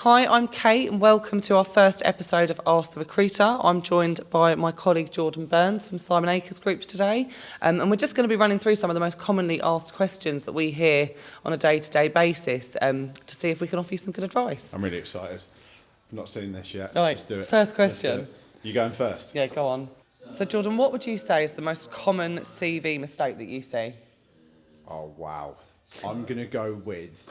Hi, I'm Kate and welcome to our first episode of Ask the Recruiter. I'm joined by my colleague Jordan Burns from Simon Akers Group today, and we're just going to be running through some of the most commonly asked questions that we hear on a day-to-day basis to see if we can offer you some good advice. I'm really excited. I've not seen this yet. Right, Let's do it. first question. You going first? Yeah, go on. So Jordan, what would you say is the most common CV mistake that you see? Oh, wow. I'm going to go with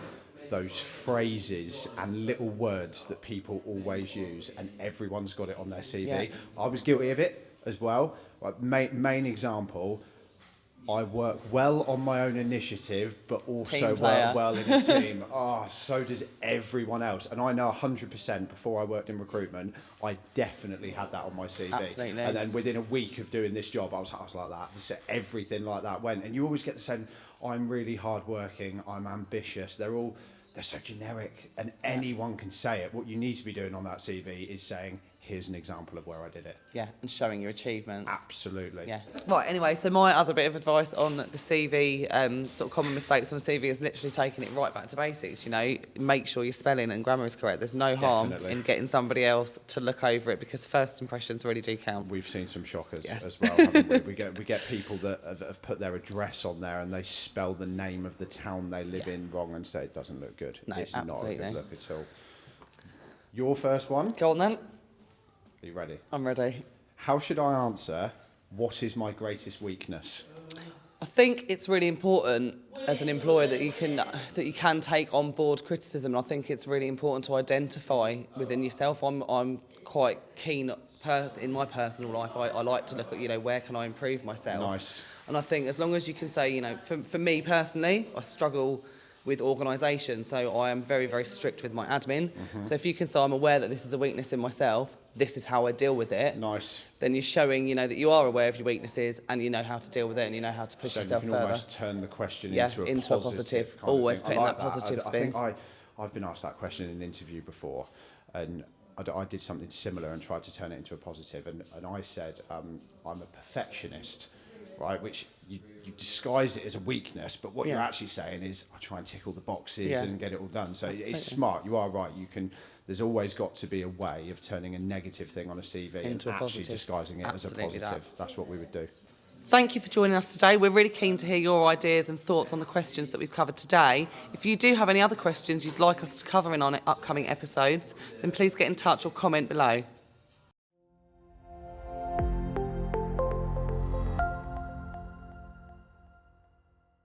those phrases and little words that people always use, and everyone's got it on their CV. Yeah. I was guilty of it as well. Main example, I work well on my own initiative, but also work well in a team. So does everyone else. And I know 100% before I worked in recruitment, I definitely had that on my CV. Absolutely. And then within a week of doing this job, I was like that. Everything like that went. And you always get the same, I'm really hardworking, I'm ambitious. They're so generic, and anyone can say it. What you need to be doing on that CV is saying, here's an example of where I did it. Yeah, and showing your achievements. Absolutely. Yeah. Right, anyway, so my other bit of advice on the CV, sort of common mistakes on the CV, is literally taking it right back to basics. You know, make sure your spelling and grammar is correct. There's no harm in getting somebody else to look over it, because first impressions really do count. We've seen some shockers Yes. as well, haven't we? We get people that have put their address on there and they spell the name of the town they live in wrong and say it doesn't look good. No, it's absolutely. not a good look at all. Your first one? Go on then. Are you ready? I'm ready. How should I answer, what is my greatest weakness? I think it's really important as an employer that you can take on board criticism. And I think it's really important to identify within yourself. I'm quite keen in my personal life. I like to look at, where can I improve myself? Nice. And I think as long as you can say, for me personally, I struggle with organisation, so I am very, very strict with my admin. Mm-hmm. So if you can say, I'm aware that this is a weakness in myself, this is how I deal with it. Nice. Then you're showing, that you are aware of your weaknesses and you know how to deal with it and you know how to push yourself further. You can almost turn the question into a positive. Always putting that positive spin. I think I've been asked that question in an interview before, and I did something similar and tried to turn it into a positive. And I said, I'm a perfectionist, right? Which you disguise it as a weakness, but what you're actually saying is, I try and tick all the boxes and get it all done. So it's smart. You are right. There's always got to be a way of turning a negative thing on a CV into and actually disguising it as a positive. That's what we would do. Thank you for joining us today. We're really keen to hear your ideas and thoughts on the questions that we've covered today. If you do have any other questions you'd like us to cover in on upcoming episodes, then please get in touch or comment below.